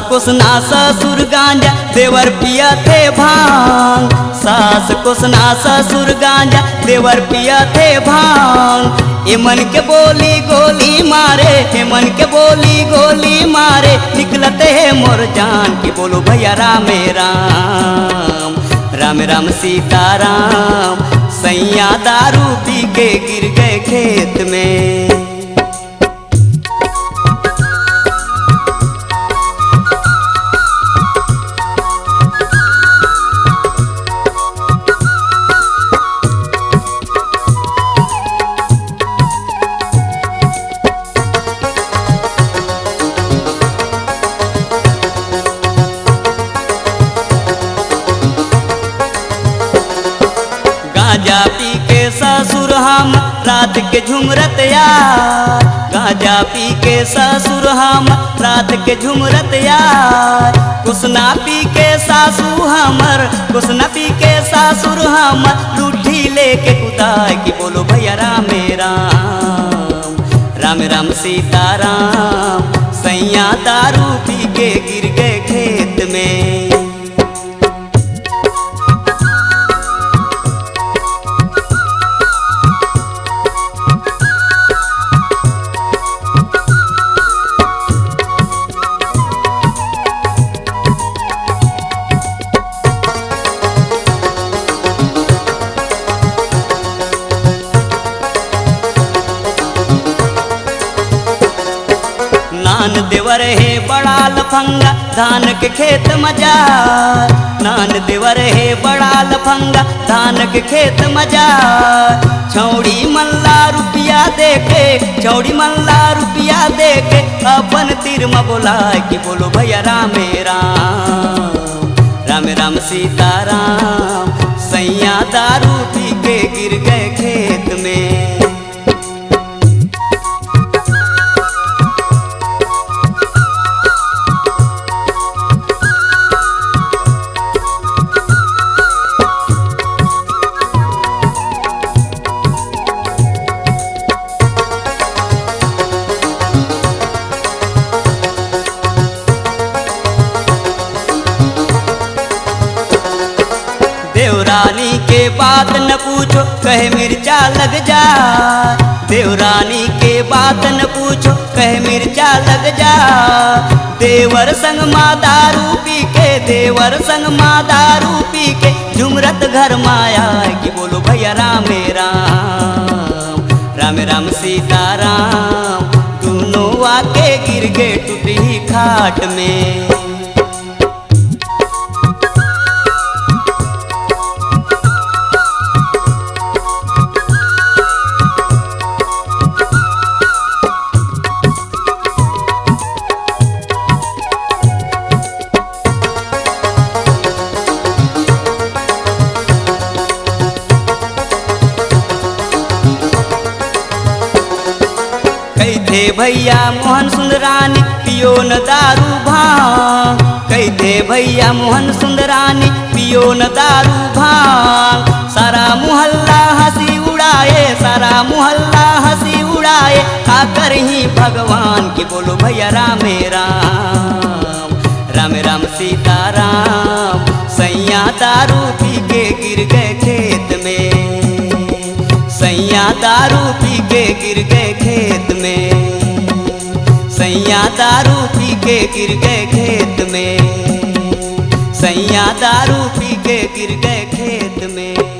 को सुना ससुर गांजा देवर पिया थे भांग। सास को सुना ससुर गांजा देवर पिया थे भांग। ए मन के बोली गोली मारे, ए मन के बोली गोली मारे, निकलते है मोर जान की बोलो भैया रामे राम। राम राम सीताराम। सैया दारू पी के गिर गए खेत में। गांजा पी के ससुर हम रात के झुमरत यार। गांजा पी के ससुर हम रात के झुमरत यार। कुसना पी के सासू हमर, कुसना पी के सासुर हमर, लूठी लेके कुदाय की बोलो भैया रामे राम। राम राम सीताराम। सैया दारू पी के गिर गए खेत में। नान देवर है बड़ा लफंगा धान के खेत मजार। नान देवर है बड़ा लफंगा धान के खेत मजार। छौड़ी मल्ला रुपया देके, छौड़ी मल्ला रुपया देके, अपन तीर में बोला कि बोलो भैया रामे राम। राम राम सीताराम। सैया दारू पी के गिर गए खेत में। देवरानी के बात न पूछो कहे मिर्चा लग जा। देवरानी के बात न पूछो कहे मिर्चा लग जा। देवर संग माँ दारू पी के, देवर संग माँ दारू पी के, झुमरत घर माया कि बोलो भैया रामे राम। राम राम सीताराम। दोनों आके गिर गए टूटी खाट में। थे भैया मोहन सुंदरानी पियो न दारू भांग। कही थे भैया मोहन सुंदरानी पियो न दारू भांग। सारा मोहल्ला हंसी उड़ाए, सारा मोहल्ला हंसी उड़ाए, आकर ही भगवान की बोलो भैया रामे राम। राम राम सीताराम। सैया दारू पी के गिर गए खेत में। सैया दारू पी के गिर गए खेत में। सैया दारू पी के गिर गए खेत में। सैया दारू पी के गिर गए खेत में।